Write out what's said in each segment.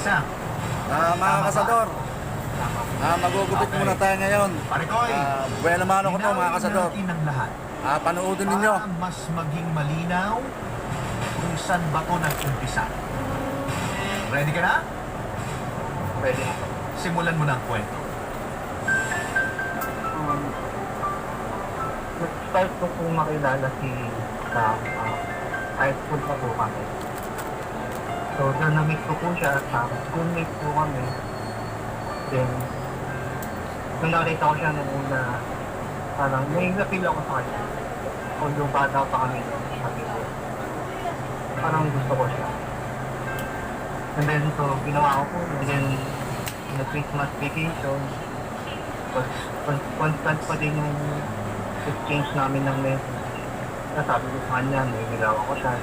isa. Mga kasador, magugupit muna tayo ngayon. Parikoy, Buena mano ko po mga kasador. natin ang lahat. Panoodin ninyo. Para mas maging malinaw kung saan ba ito nag-umpisa. Ready ka na? Pwede. Simulan mo na ang kwento. Nag-start ko po makilala si Sam. High school pa po kami. So, doon na-meet ko po siya at schoolmate po kami. Then, nung nakita ko siya nung una, parang may na-feel ako sa kanya. Although bata pa kami sabi ko. Parang gusto ko siya. And then, so, ginawa ko po. And then, Christmas vacation, constant pa din yung exchange namin ng message. Sabi ko sa kanya, may nilaw ako siya.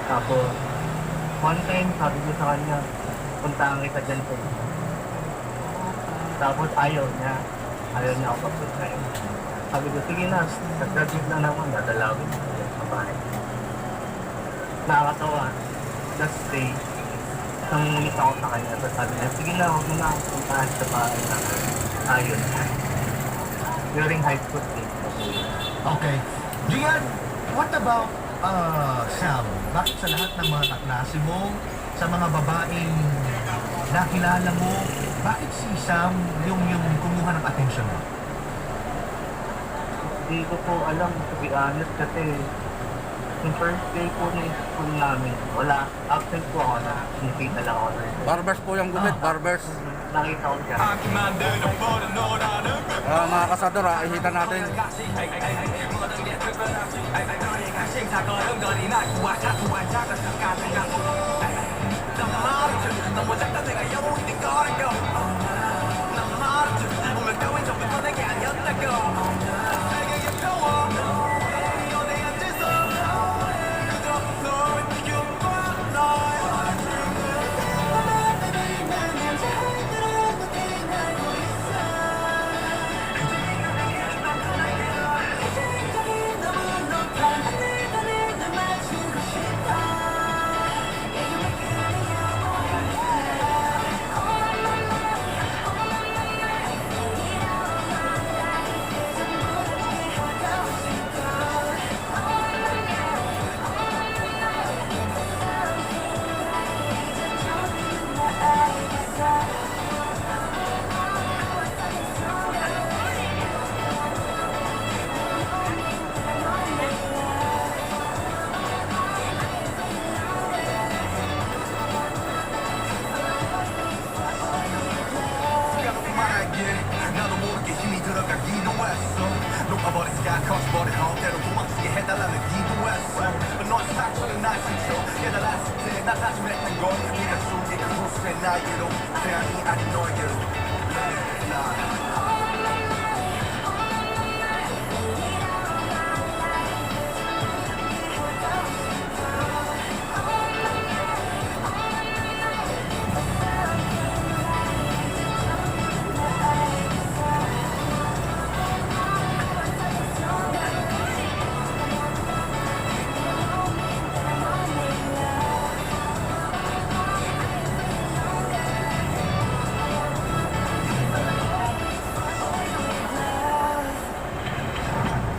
Tapos, one time, sabi ko sa kanya, puntahan kita dyan sa isa. Tapos ayaw niya ako papunta. Sabi ko, sige na, nag-graduate na naman, dadalawin ko sa bahay. Nakakatawa, that day, nang ulit ako sa kanya, tapos sabi niya, sige na, huwag mo na akong puntahan sa bahay na ayun. During high school days. Okay. Gian, what about Sam? Bakit sa lahat ng mga kaklase mo, sa mga babaeng nakilala mo, bakit si Sam yung kumuha ng atensyon mo? Hindi ko po alam, to be honest, kasi yung first day po ng school namin, wala, absent po ako na nakita lang ako. Barbers po yung gupit, barbers. Nakita ko siya. Mga kasador, ihita natin.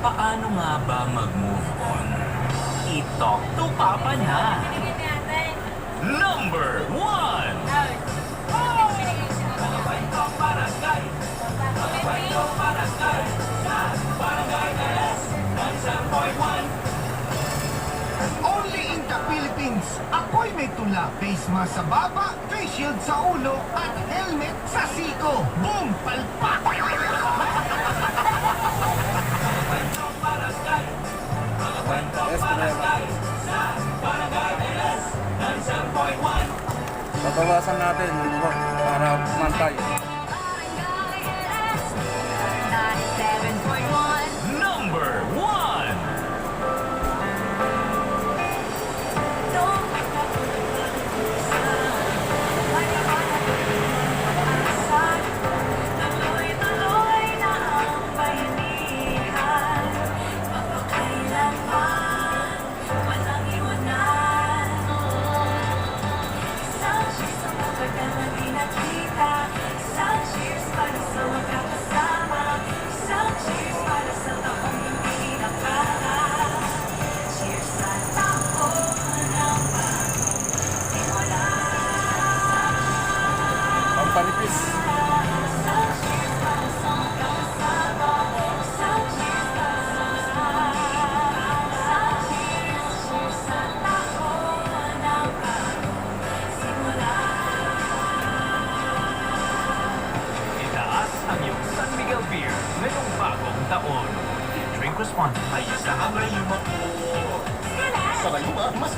Paano nga ba mag-move on? I-talk to Papa na. Number 1! Only in the Philippines, ako'y may tula, face mask sa baba, face shield sa ulo, at helmet sa siko. Boom! Palpak! Babawasan natin para mantay. Number 1!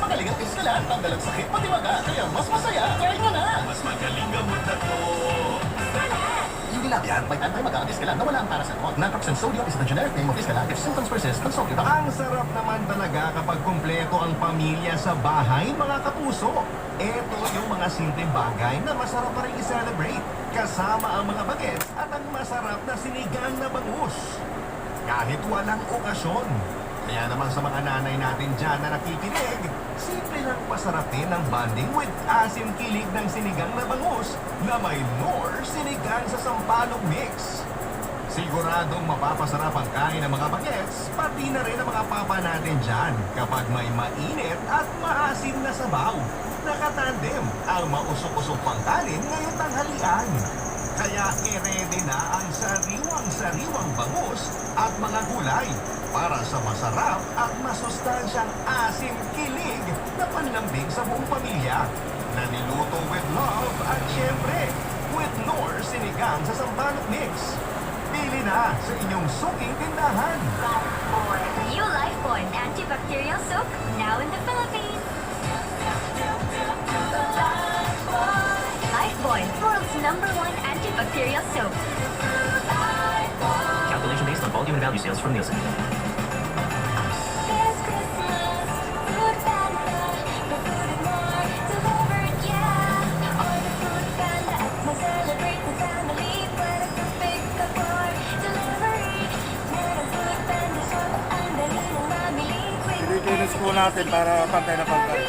magaling ang iskalan, tanggal ang sakit, pati maga. Kaya mas masaya. Try mo na! Mas magaling gamot na to. Hindi lang yan, may anti-maga ang iskalan na wala ang paracetamol. Naproxen sodium is the generic name of iskalan. If symptoms persist, consult your doctor. Ang sarap naman talaga kapag kumpleto ang pamilya sa bahay, mga kapuso. Ito yung mga simpleng bagay na masarap pa rin i-celebrate. Kasama ang mga bagets at ang masarap na sinigang na bangus. Kahit walang okasyon. Kaya naman sa mga nanay natin dyan na nakikinig, simple lang pasarapin ang bonding with asim kilig ng sinigang na bangus na may Knorr sinigang sa sampalok mix. Siguradong mapapasarap ang kain ng mga bagets, pati na rin ang mga papa natin dyan kapag may mainit at maasim na sabaw. Nakatandem ang mausok-usok pang kanin ngayong tanghalian. Kaya i-ready na ang sariwang-sariwang bangus at mga gulay para sa masarap at masustansyang asim kilig na panlambing sa buong pamilya na niluto with love at syempre with Knorr sinigang sa sampalok mix. Pili na sa inyong suking tindahan. New Lifebuoy antibacterial soap now in the Philippines. Lifebuoy, world's #1 antibacterial soap. Calculation based on volume and value sales from Nielsen. This Christmas, Food Panda, the food and more delivered, yeah. Order Food Panda at mag-celebrate with family. Pwede po pick up or delivery. Meron Food Panda soap, ang dali ng mamili. Pilipinis po natin para pantay na pantay.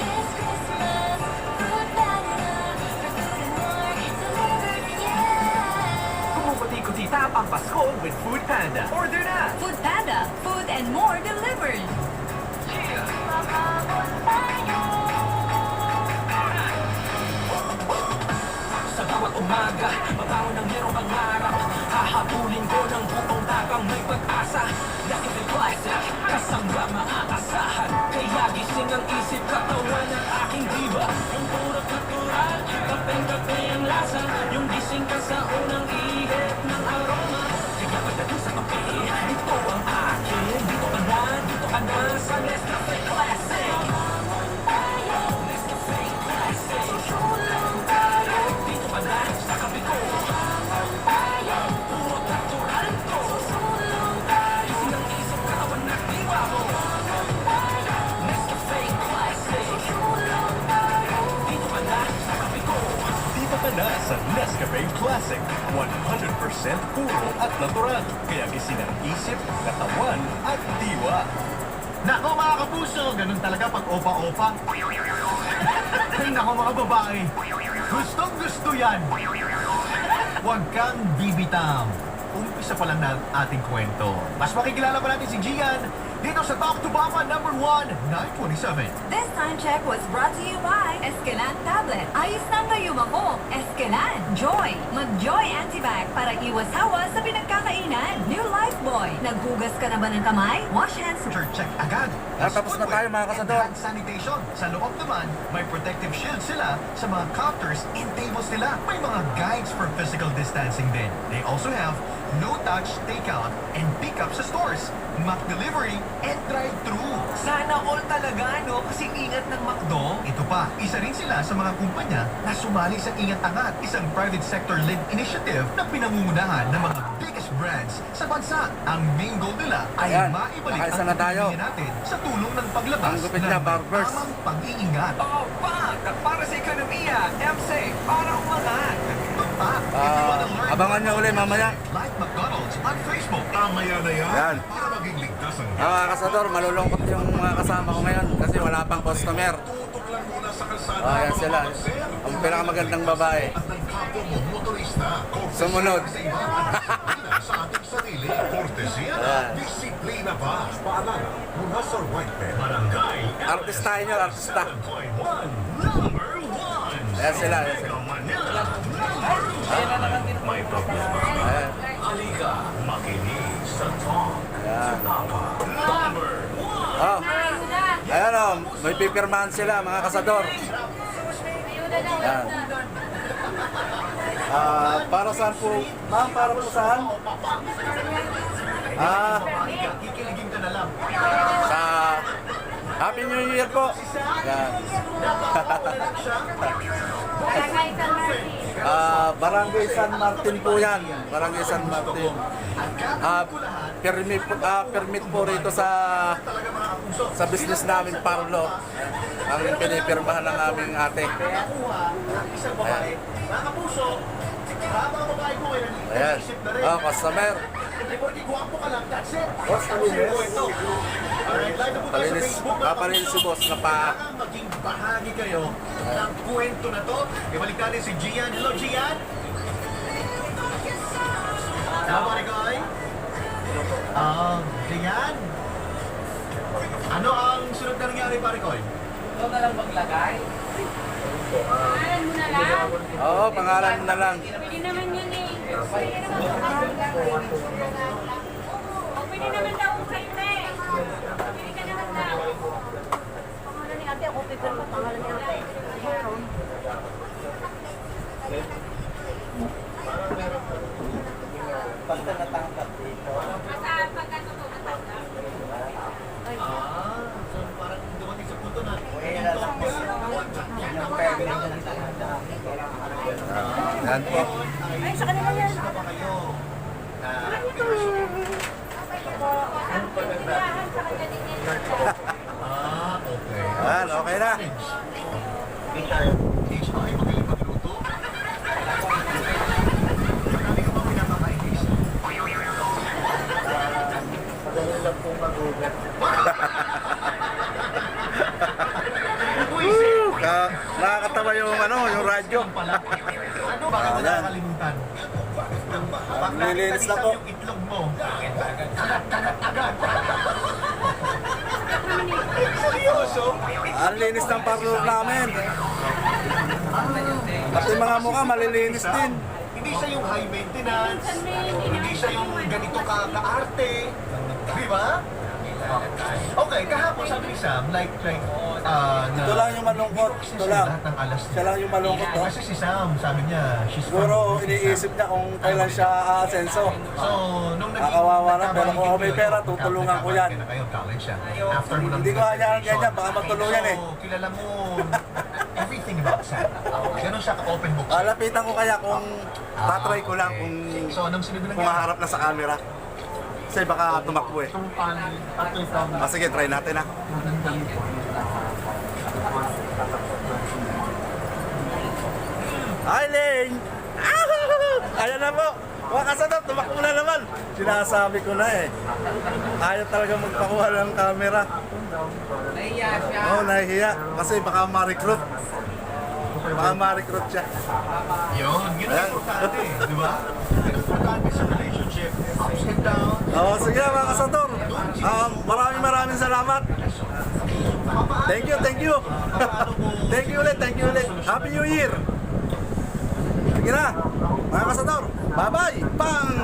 This Christmas, Food Panda, the food and more delivered, yeah. Kumukuti-kuti tapang Pasko with Food Panda. Order na! Food Panda, food and more delivered. Sa bawat umaga, mabangon ng merong pangarap. Hahabulin ko ng buong tapang may pag-asa. Lakit ay classic, kasama maaasahan. Kaya gising ang isip, katawan at aking diba. Yung puro natural, kapeng-kape ang lasa. Yung gising ka sa unang ihip ng aroma. Kaya pagdating sa kape, ito ang akin. Dito ka na sa Nescafe Classic. Nescafe Classic. Dito ka na sa kape ko. Puro natural to. Gising ang isip, katawan at diba mo. Nescafe Classic. Dito ka na sa kape ko. Dito ka na sa Nescafe Classic. 100% puro at natural. Kaya gising ang isip, katawan at diwa. Nako mga kapuso, ganun talaga pag opa-opa. Ay nako mga babae, gustong gusto yan. Huwag kang bibitaw. Umpisa pa lang na ating kwento. Mas makikilala pa natin si Gian dito sa Talk to Papa #1, 927. This time check was brought to you by Escalan Tablet. Ayos na ang gayuma ko. Escalan. Joy. Mag-Joy Antibac para iwas hawa sa pinagkakainan. New Lifebuoy. Naghugas ka na ba ng kamay? Wash hands. Temperature check agad. Tapos na tayo, mga kasador. And hand sanitation. Sa loob naman, may protective shield sila sa mga counters and tables nila. May mga guides for physical distancing din. They also have no-touch takeout and pick-up sa stores, Mac delivery, and drive-thru. Sana all talaga, no? Kasi ingat ng McDo. Ito pa, isa rin sila sa mga kumpanya na sumali sa Ingat Angat, isang private sector-led initiative na pinangungunahan ng mga biggest brands sa bansa. Ang main goal nila ay Ayan, maibalik nakaisa ang na tayo. ekonomiya natin sa tulong ng paglabas Ang gupit ng niya, barbers. tamang pag-iingat. Oh, bang! Para sa ekonomiya, MC, para umangat. Ito pa, if you wanna learn abangan niyo ulit mamaya. like McDonald's on Facebook. Mamaya na yan. Yan. Para maging ligtas ang Mga kasador, malulungkot yung mga kasama ko ngayon kasi wala pang customer. tutok lang muna sa kalsada. Ayan sila. Ang pinakamagandang babae. At ng kapwa mo motorista. Sumunod. Sa iba at sa ating sarili. Kortesya na. Ayan. Disiplina pa. Paalala mula sa White Pen. Barangay. Artistahin nyo, artista. 7.1. Number 1. Ayan sila, ayan sila. Manila. Number 1. May problema. Ayan. Halika. Makinig sa Talk. Ayan. Number 1. Oh. Ayan o, may pipirmahan sila mga kasador. Ayan. Para saan po? Ma'am, para po saan? Kikiligin ka na lang. Sa Happy New Year po. Yan. Barangay San Martin po yan. Barangay San Martin. Permit po rito sa business namin, Parlo. Ang pinipirmahan ng aming ate. Ayan. Mga kapuso, mga babae ko ngayon, Ayan. isip na rin. Customer. Hindi po, gwapo ka lang, that's it. Boss, palinis. Alright, like na po tayo sa Palinis. Facebook. mga Palinis si kapuso. boss na pa. Kailangan maging bahagi kayo ng kwento na to. Ibalik natin si Gian. Hello, Gian. Hello, pare ko ay. Gian. Ano ang sunod na nangyari, pare ko? Ikaw na lang maglagay. Pangalan mo na lang. Oo, pangalan na lang. Pwede naman yun eh. Pwede naman daw kung kayo eh. Pwede ka naman daw. Pangalan ni ate, ako pipirma pangalan ni ate. Basta natangkap dito. Basta pagka totoo natanggap. So parang dumating sa punto na. Yung pwede na natangkap. Yan po. Ay, sa kanila yan. Sama kayo. Pagkakahan sa kanya din yan. Okay. Yan, okay na. Age pa kayo magaling magluto? Marami ka bang pinapakainis? Magaling lang po mag-ugat. Nakakatawa yung yung radyo. Pala. Ano ba Ah, ka yan. nakakalimutan? Pag Nilinis na nakita po. yung itlog mo, kagat agad. Seryoso? Ang linis ng parlor namin. Pati mga mukha malilinis din. Hindi siya yung high maintenance, hindi siya yung ganito ka-arte. Di ba? Okay, kahapon sabi ni Sam, na Ito lang yung malungkot. Ito lang. lahat ng alas Siya lang yung malungkot, no? Kasi si Sam, sabi niya, she's Siguro iniisip niya kung kailan siya aasenso. So, nung naging... Kakawawa na, pero kung ako may pera, tutulungan ko yan. Na kayo, college siya. After mo Hindi ko hayaan ganyan, baka matuluyan eh. So, kilala mo everything about Sam. Ganon siya ka-open book. Lapitan ko kaya kung tatry ko lang kung So, anong sinunod na kung haharap na sa camera. Kasi baka tumakbo eh. Sige, try natin ha. Hi, Ling! Ayan na po! Mga kasadap, tumakbo na naman! Sinasabi ko na eh. Ayaw talaga magpakuha ng camera. Nahiya siya. Oo, nahihiya. Kasi baka ma-recruit. Baka ma-recruit siya. Yun, yun ang Ayan. importante, di ba? Yun ang importante sa relationship. Ups and downs. Oo, sige mga kasador. Maraming salamat. Thank you. Thank you ulit. Happy New Year. Sige na, mga kasador. Bye-bye. Pang!